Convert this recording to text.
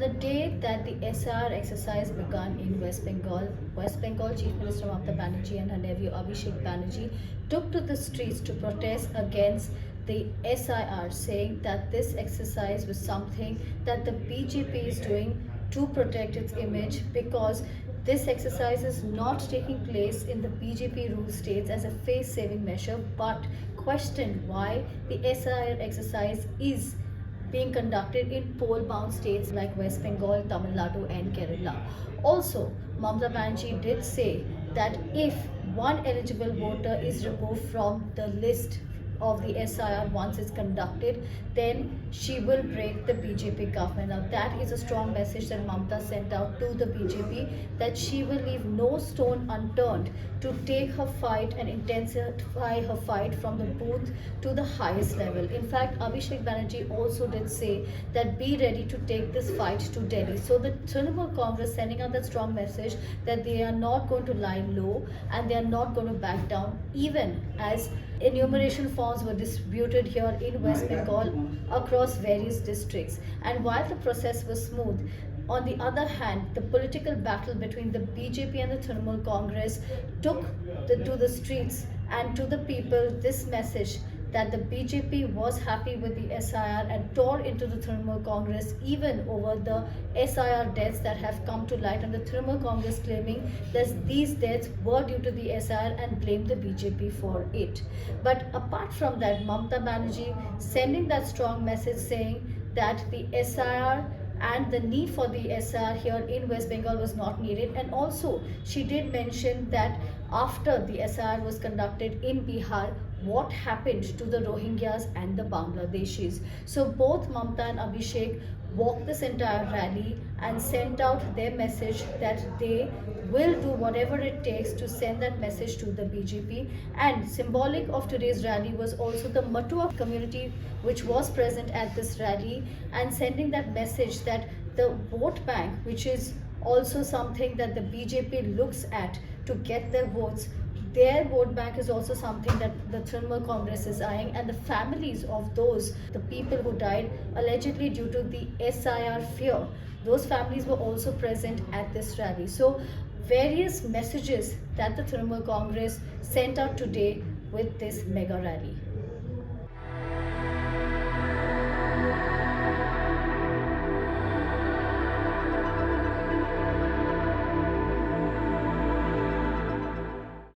the day that the SR exercise began in West Bengal Chief Minister Mamata Banerjee and her nephew Abhishek Banerjee took to the streets to protest against the SIR, saying that this exercise was something that the BJP is doing to protect its image, because this exercise is not taking place in the BJP ruled states as a face saving measure, but questioned why the SIR exercise is being conducted in poll-bound states like West Bengal, Tamil Nadu and Kerala. Also, Mamata Banerjee did say that if one eligible voter is removed from the list of the SIR once it's conducted, then she will break the BJP government. Now that is a strong message that Mamata sent out to the BJP, that she will leave no stone unturned to take her fight and intensify her fight from the booth to the highest level. In fact, Abhishek Banerjee also did say that be ready to take this fight to Delhi. So the Trinamool Congress sending out that strong message that they are not going to lie low and they are not going to back down, even as enumeration forms were distributed here in West Bengal across various districts. And while the process was smooth, on the other hand, the political battle between the BJP and the Trinamool Congress took to the streets and to the people this message that the BJP was happy with the SIR and tore into the Trinamool Congress even over the SIR deaths that have come to light, and the Trinamool Congress claiming that these deaths were due to the SIR and blamed the BJP for it. But apart from that, Mamata Banerjee sending that strong message saying that the SIR and the need for the SR here in West Bengal was not needed. And also she did mention that after the SR was conducted in Bihar, what happened to the Rohingyas and the Bangladeshis. So both Mamata and Abhishek walked this entire rally and sent out their message that they will do whatever it takes to send that message to the BJP. And symbolic of today's rally was also the Matua community which was present at this rally, and sending that message that the vote bank, which is also something that the BJP looks at to get their votes, their vote bank is also something that the Trinamool Congress is eyeing, and the families of the people who died allegedly due to the SIR fear, those families were also present at this rally. So various messages that the Trinamool Congress sent out today with this mega rally.